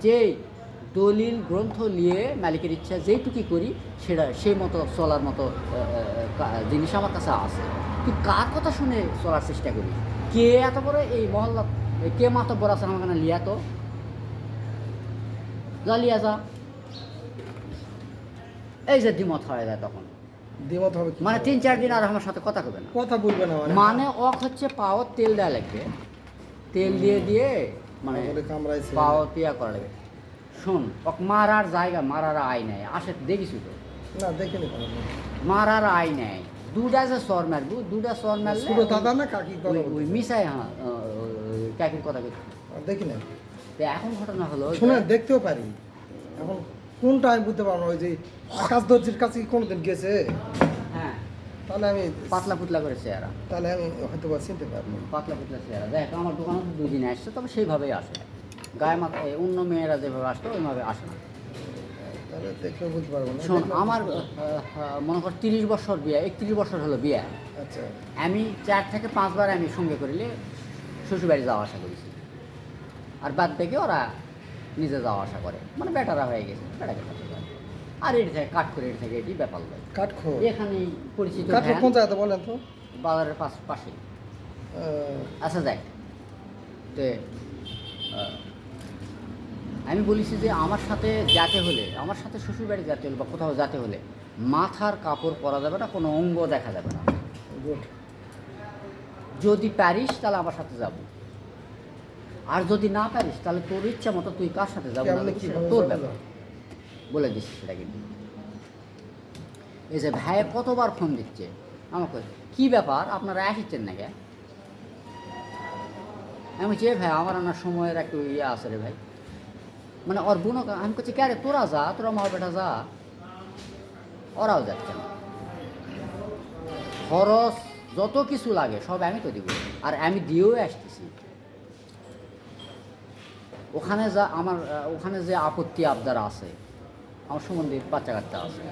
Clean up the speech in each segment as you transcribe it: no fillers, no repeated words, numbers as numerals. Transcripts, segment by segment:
যে এই দলিল গ্রন্থ নিয়ে মালিকের ইচ্ছা যেইটুকুই করি সেটা সেই মতো চলার মতো জিনিস আমার কাছে আছে। তুই কার কথা শুনে চলার চেষ্টা করি? কে এত বড় এই মহল্লা, কে মাতব্বর আছে আমার কাছে লিয়া? তো যা লিয়া যা। এই যে দ্বিমত হয়ে যায় তখন, দ্বিমত হবে মানে 3-4 দিন আর আমার সাথে কথা কবে না, কথা বলবে না মানে ওক হচ্ছে পাওয়ার তেল দেওয়া লাগবে, তেল দিয়ে মানে কামড়াইছে পাও পিয়া করা লাগবে। শোন, ওক মারার জায়গা, মারার আয় নেয়, আসে দেখিস তো না দেখিনি মারার আয় নেয়। দুটা যে সর মারবো, দুটা সর মারলে পুরো দাদা না কাকি ওই মিশাই, হ্যাঁ কাকির কথা বলছি। দেখি না তো এখন ঘটনা হলো শুনে দেখতেও পারি, এখন কোনটা আমি বুঝতে পারবো না। ওই যে আকাশ দর্জির কাছে কি কোনোদিন গেছে? হ্যাঁ, তাহলে আমি পাতলা পুতলা করে চেহারা, তাহলে আমি হয়তো বা চিনতে পারবো। পাতলা পুতলা চেহারা। দেখ আমার দোকানে তো 2 দিন আসছে, তবে সেইভাবেই আসে। গায়ে মাথা অন্য মেয়েরা যেভাবে আসতো ওইভাবে আসে না। তাহলে দেখলেও বুঝতে পারবো না। শোন, আমার মনে কর 30 বছর বিয়ে, 31 বছর হলো বিয়ে। আচ্ছা, আমি 4 থেকে 5 বার আমি সঙ্গে করিলে শ্বশুরবাড়ি যাওয়া আসা করেছি, আর বাদ থেকে ওরা নিজে যাওয়া আসা করে, মানে বেটারা হয়ে গেছে, বেটাকে সাথে যায়। আর এটি থেকে কাঠ করে এটি থেকে এটি ব্যাপার দেয়। কাঠখো এখানেই পরিচিত কাঠখো ভ্যান, কোন জায়গাতে বলেন তো? বাজারের পাশে। আচ্ছা যাই, তো আমি বলেছি যে আমার সাথে যেতে হলে, আমার সাথে শ্বশুরবাড়ি যেতে হলে বা কোথাও যেতে হলে মাথার কাপড় পরা যাবে না, কোনো অঙ্গ দেখা যাবে না। গুড। যদি পারিস তাহলে আমার সাথে যাব, আর যদি না পারিস তাহলে তোর ইচ্ছা মতো তুই কার সাথে যাবো না সেটা তোর ব্যাপার, বলে দিচ্ছি সেটা। কিন্তু এই যে ভাইয়ে কতবার ফোন দিচ্ছে আমাকে, কি ব্যাপার আপনারা আসছেন না কে? আমি বলছি ভাই আমার আনার সময়ের একটু ইয়ে আছে রে ভাই, মানে ওর বোন। আমি করছি কে রে, তোরা যা, তোরা মা বেটা যা, ওরাও যাচ্ছে না। খরচ যত কিছু লাগে সব আমি তো দিব, আর আমি দিয়েও আসতেছি। ওখানে যা আমার ওখানে যে আপত্তি আবদার আছে, আমার সম্বন্ধে বাচ্চা কাচ্চা আছে,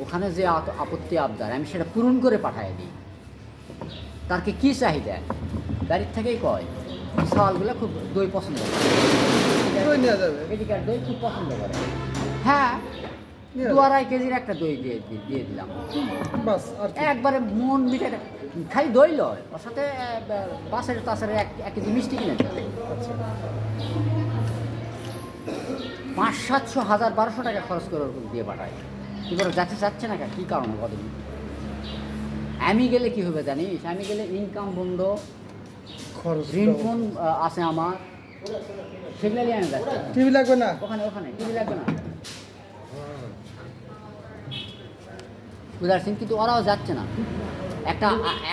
ওখানে যে আপত্তি আবদার আমি সেটা পূরণ করে পাঠিয়ে দিই। তারকে কী চাহিদা বাড়ির থেকেই কয়, সওয়ালগুলো খুব দই পছন্দ করে, দই নেওয়া যাবে, এদিকার দই খুব পছন্দ করে। হ্যাঁ, 2-2.5 কেজির একটা দই দিয়ে দিলাম, বাস। আর কি? একবারে মন মিটে। খালি দই লয়, ওর সাথে বাসের তাসের 1 কেজি মিষ্টি কিনে দেবে। আচ্ছা, 500, 700, 1000, 1200 টাকা খরচ করে ওরকম দিয়ে পাঠায়। কি করে যাচ্ছে যাচ্ছে না কী কারণে কদিন? আমি গেলে কি হবে জানিস? আমি গেলে ইনকাম বন্ধ, খরচ ঋণ ফোন আছে আমার, সেগুলো নিয়ে আমি যাচ্ছি। টিভি লাগবে না? ওখানে টিভি লাগবে না, বুঝতে পারছেন? কিন্তু ওরাও যাচ্ছে না।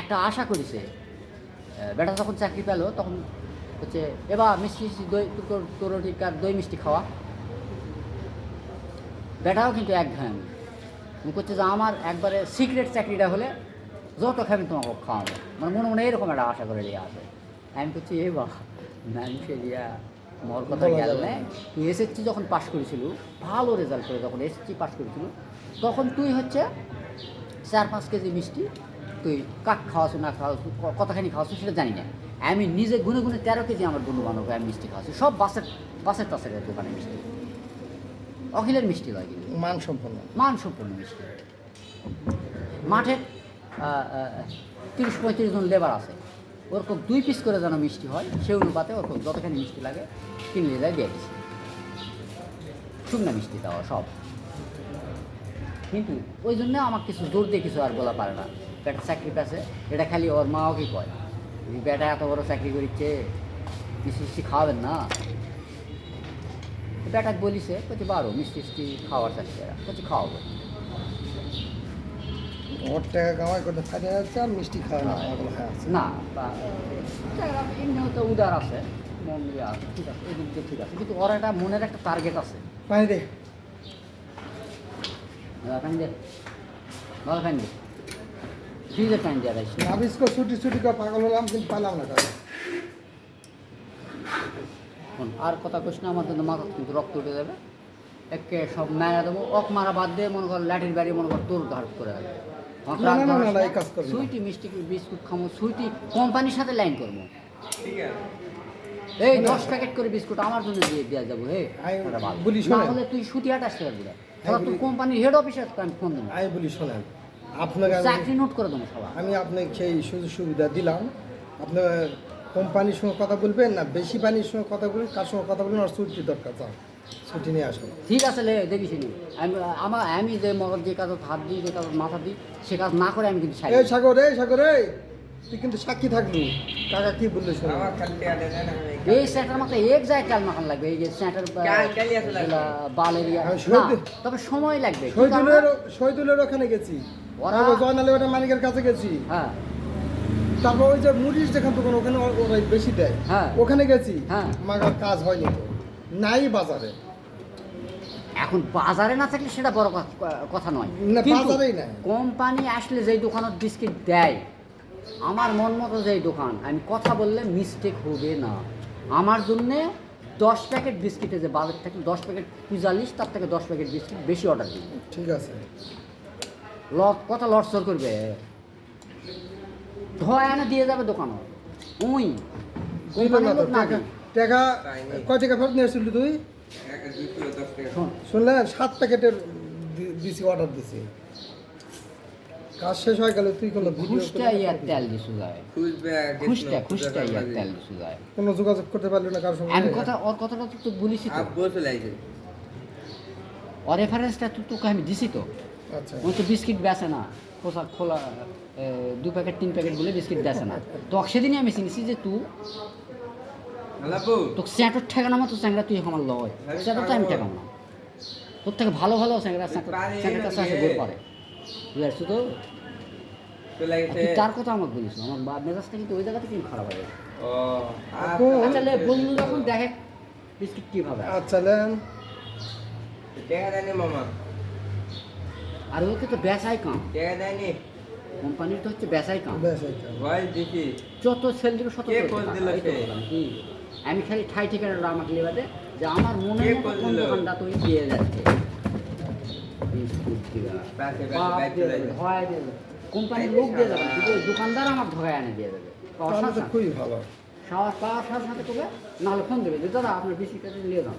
একটা আশা করেছে, বেটা যখন চাকরি পেল তখন হচ্ছে এবার মিষ্টি দই, তোর ঠিকার দই মিষ্টি খাওয়া। বেটাও কিন্তু একঘেয়েমি, করছে যে আমার একবারে সিক্রেট চাকরিটা হলে যত খাবি তোমাকে খাওয়াবো, মানে মনে এরকম একটা আশা করে দিয়ে আসে। আমি করছি এ বা মানুষে দিয়া মর কথা গেল না। তুই এসএসসি যখন পাশ করেছিল, ভালো রেজাল্ট করে যখন এসএসসি পাশ করেছিল, তখন তুই হচ্ছে 4-5 কেজি মিষ্টি তুই কাক খাওয়াছো না খাওয়াছো, কতখানি খাওয়াছো সেটা জানি না। আমি নিজে গুনে 13 কেজি আমার বন্ধু বান্ধবকে আমি মিষ্টি খাওয়াছি, সব বাসের টাসের দোকানে মিষ্টি, অখিলের মিষ্টি লয় কিন্তু মানসম্পন্ন মিষ্টি। মাঠে 30-35 জন লেবার আছে, ওরকম 2 পিস করে যেন মিষ্টি হয়, সে অনুপাতে ওরকম যতখানি মিষ্টি লাগে কিনলে যায় দিয়ে দিচ্ছি, শুকনা মিষ্টি দেওয়া সব। কিন্তু ওই জন্য আমাকে কিছু জোর দিয়ে কিছু আর বলা পারে না। বেটা চাকরি পেয়েছে, এটা খালি ওর মাও কি কয়, বেটা এত বড় চাকরি করিচ্ছে, মিষ্টি খাওয়াবেন না? বেটাকে বলিছে, বলছে বারো মিষ্টি খাওয়ার চাকরি, বলছে খাওয়াবো। ওর টাকা কামাই করতে ফাঁকা যাচ্ছে আর মিষ্টি খাওয়া না না, এমনিও তো উদার আছে, মন ইয়ে আছে, ঠিক আছে, এদিক দিয়ে ঠিক আছে, কিন্তু ওর একটা মনের একটা টার্গেট আছে। পানি দে, পানি দে, ভালো পানি দে, ফ্রিজের পানি দেওয়া যাচ্ছে। আবিস করে ছুটি করে পাগল হলাম, কিন্তু পালাম না টাকা। আর কথা কোশ না, আমার জন্য মাথা কিন্তু রক্ত উঠে যাবে, একে সব মারা দেবো। মারা বাদ দিয়ে মনে কর লাঠির বাড়ি মনে কর তোর ঘাট করে দেবে। সুইটি মিষ্টি বিস্কুট খামো, সুইটি কোম্পানির সাথে লাইন করবো, এই শোনেন, 10 প্যাকেট করে বিস্কুট আমার জন্য দিয়ে দেওয়া যাবো হে আমি ওটা ভালো। বলি না শোনেন। হলে তুই ছুটি হাঁটাস টাকা দিলে তোর বলি- কোম্পানির হেড অফিসে আমি ফোন দেবো আমি বলি শোনেন, আপনাকে চাকরি নোট করে দেবো সবাই আমি আপনাকে সেই সুযোগ সুবিধা দিলাম। আপনার কোম্পানির সঙ্গে কথা বলবেন না, বেশি পানির সঙ্গে কথা বলবেন, কার সঙ্গে কথা বলবেন, আর ছুটি দরকার চান ছুটি নিয়ে আসুন। ঠিক আছে লে দেখিস নি আমি যে মগজ যে কাজ হাত দিই যে কাজ মাথা দিই সে কাজ না করে আমি কিন্তু ছাড়ি এই সাগর, এই সাগর, এই তুই কিন্তু সাক্ষী থাকবি। কাকা কি বললে শোনো, এই স্যাটার মাথায় এক জায়গায় কাল মাখান লাগবে এই যে স্যাটার বাল এরিয়া আমি শহীদ- তবে সময় লাগবে কি কারণে? শহীদুলের ওখানে গেছি, ওরা- তারপর জয়নালী ওটা মালিকের কাছে গেছি, হ্যাঁ তারপর ওই যে মুড়ির যেখান দোকান ওখানে ওরা বেশি দেয়, হ্যাঁ। ওখানে গেছি, হ্যাঁ। মাগার কাজ হয়নি তো, নাই বাজারে। এখন বাজারে না থাকলে সেটা বড় কথা নয় না, কিন্তু বাজারেই নাই। কোম্পানি আসলে যেই দোকানত বিস্কিট দেয় আমার মন মতো যেই দোকান আমি কথা বললে মিস্টেক হবে না আমার জন্যে 10 প্যাকেট বিস্কিটে যে বাজার থেকে 10 প্যাকেট 45 তার থেকে 10 প্যাকেট বিস্কিট বেশি অর্ডার দিই ঠিক আছে, কথা লটসর করবে ধোয়া এনে দিয়ে যাবে দোকানত ওই বুঝলাম না কোম্পানির তো, লোক না টাকা দিই। টাকা কয় টাকা ফেরত নিয়ে আসছিলি তুই? শোন শুনলেন 7 প্যাকেটের দিছি, অর্ডার দিছি, কাজ শেষ হয়ে গেল, তুই কোনো ভিডিও খুশটা ইয়ার তেল দিছু যায় খুশটা ইয়ার তেল দিছু যায় কোনো যোগাযোগ করতে পারলি না কার সঙ্গে? আমি ওর কথাটা তো বলিছি তো ওর রেফারেন্সটা তোকে আমি দিছি তো আচ্ছা, ওই তো বিস্কিট বেচে না খোসা খোলা 2 প্যাকেট 3 প্যাকেট বলে বিস্কিট বেচে না তো সেদিনই আমি চিনিছি যে তুই তোকে স্যাঁটোর ঠেকানো মতো চ্যাংরা তুই আমার লয় স্যাঁটোর তো আমি ঠেকাম না তোর থেকে ভালো ভালো চ্যাংরা চ্যাংরা কাছে আসে গোল পারে বুঝতে পারছো তো তুই তার কথা আমাকে বলিস না আমার মেজাজটা কিন্তু ওই জায়গাতে কিন্তু খারাপ হয়ে গেছে আচ্ছা লে বন্ধু যখন দেখে বিস্কিট কীভাবে আসে। আচ্ছা লেন, আর ওকে তো বেচাই কাম কোম্পানির তো হচ্ছে বেচাই কাম বেশ এইটা। যত সেল দিবে শত কে করে খোঁজ টাকা। দিল এই তো সে? বললাম কি, আমি খালি ঠাই ঠিকানাটা আমাকে লেবাদে যে আমার মনে কে মতো খোঁজ কোন দিল? দোকানটা তুই দিয়ে যাচ্ছে বিস্কুট দিবা। বাপ দিয়ে দেবে, ধোয়ায় দিয়ে দেবে। কোম্পানির লোক দিয়ে যাবে কিন্তু ওই দোকানদার আমার ধোয়ায় এনে দিয়ে দেবে পাওয়ার তাহলে সাথে তো সাথে। খুবই ভালো। পাওয়ার সাথে সাথে করবে নাহলে ফোন দেবে যে দাদা আপনার বিস্কিটটা নিয়ে যান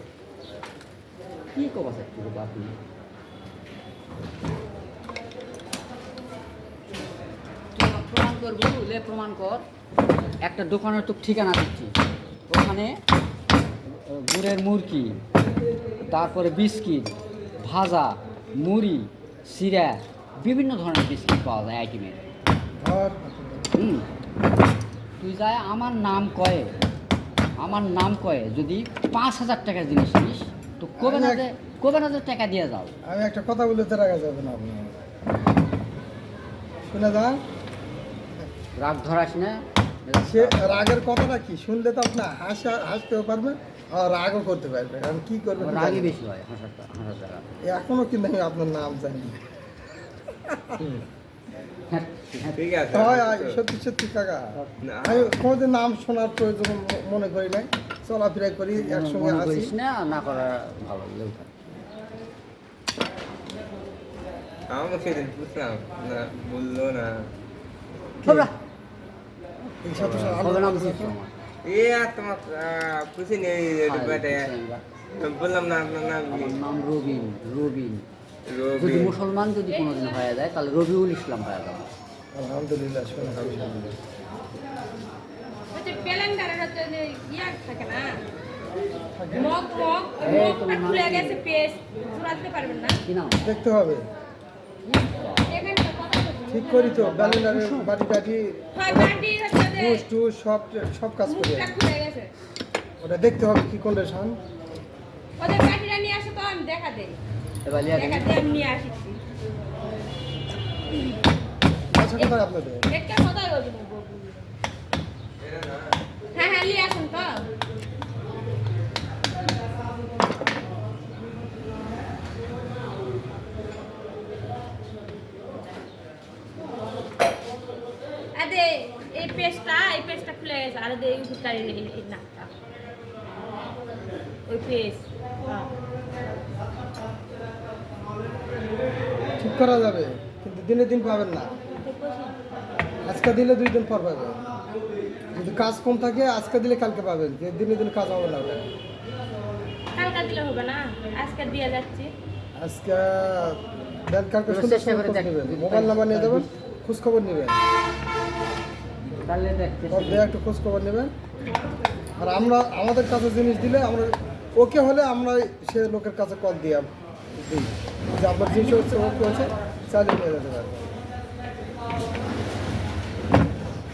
কী কবা স্যার কি করবো আপনি প্রমাণ করবো লে প্রমাণ কর একটা দোকানের তো ঠিকানা দিচ্ছি ওখানে গুড়ের মুরকি তারপরে বিস্কিট ভাজা মুড়ি সিরা বিভিন্ন ধরনের বিস্কিট পাওয়া যায় আইটেমের ধর, হুম তুই যায় আমার নাম কয়ে যদি 5,000 টাকার জিনিস নিস তো কবে না যে টাকা দিয়ে যাও আমি একটা কথা বলে তো রাখা যাবে না আপনি শুনে যান, রাগ ধরাস না সে রাগের কথাটা কি শুনলে তো আপনি হাসতেও পারবেন আর রাগও করতে পারবেন, আমি কি করবেন আমার রাগই বেশি হয় হাসার টাকা এখনো কিন্তু আমি আপনার নাম জানি না। ঠিক আছে হয়, হয়, সত্যি সত্যি কাকা, না। আমি কোনোদিন নাম শোনার প্রয়োজন মনে করি নাই, চলাফেরা করি একসঙ্গে মনে আসি। করিস না না করা ভালো লেউ থাক। আমাকে সেদিন বুঝলাম না বললো না খবরা, এই সাথে সাথে হবে না আলো- বুঝিস তো আমার। এ আর তোমার খুশি নেই বেটে বললাম না আপনার নাম কি আমার নাম রবিন যদি রবি মুসলমান যদি কোনোদিন হয়ে যায় তাহলে রবিউল ইসলাম হয়ে যাবে আলহামদুলিল্লাহ, শুনে ভালো লাগলো। ওই যে প্যালেন্ডারের হচ্ছে যে ইয়া থাকে না থাকে? এই মগটা তোমার নাম খুলে কি? গেছে পেস্ট জোড়াতে পারবেন না কি নাম দেখতে হবে, এখানে তো কথা বলছি। ঠিক করি তো, ব্যালেন্ডারের বাড়ি টাটি হয় বাটি হচ্ছে যে টুস টুস সব কাজ করি মুখটা আমি। খুলে গেছে ওটা দেখতে হবে কি কন্ডিশন। ওদের বাটিটা নিয়ে আসো তো আমি দেখা দেই এবার লিয়া দেখা দিবি। দিয়ে আমি নিয়ে আসি আচ্ছা, কোথায় আপনাদের? একটা কথাই বলবো হ্যাঁ হ্যাঁ নিয়ে আসুন তো আরে এই পেস্টটা খুলে গেছে আর এই উপরটা এই নাকটা ওই পেস্ট ঠিক করা যাবে কিন্তু দিনে দিন পাবেন না, আজকে দিলে 2 দিন পর পাবেন, যদি কাজ কম থাকে আজকে দিলে কালকে পাবেন, যে দিনে দিনে কাজ হবে না ওটা। কালকা দিলে হবে না, আজকে দিয়ে যাচ্ছি। আজকে দেন, কালকে একটু সুন্দর চেষ্টা করে খোঁজ দেখ। নেবেন, মোবাইল নাম্বার নিয়ে যাবেন, খোঁজ খবর নেবেন, তাহলে দেখ সব দিয়ে একটু খোঁজ খবর নেবেন। আর আমরা আমাদের কাছে জিনিস দিলে আমরা ওকে হলে আমরা সে লোকের কাছে কল দিই যে আপনার জিনিস হচ্ছে ওকে হচ্ছে, চালিয়ে নিয়ে যেতে পারবে।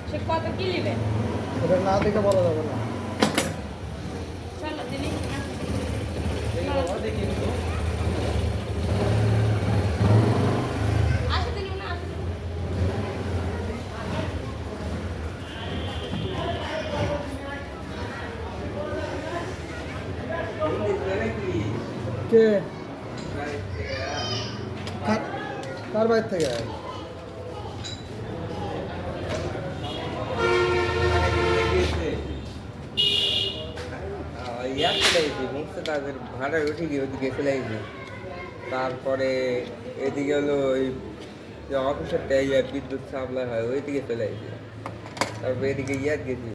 সে কত কি নেবে? এটা না দেখে বলা যাবে না। চলো দিদি আসো দিদি না আসো। কে কার বাইর থেকে? তাদের ভাড়া উঠে গিয়ে ওদিকে চলে গেছি। তারপরে এদিকে হলো ওই যে অফিসের বিদ্যুৎ সাপ্লাই হয় ওইদিকে চলে গেছি। তারপরে এদিকে ইয়াদ গেছি।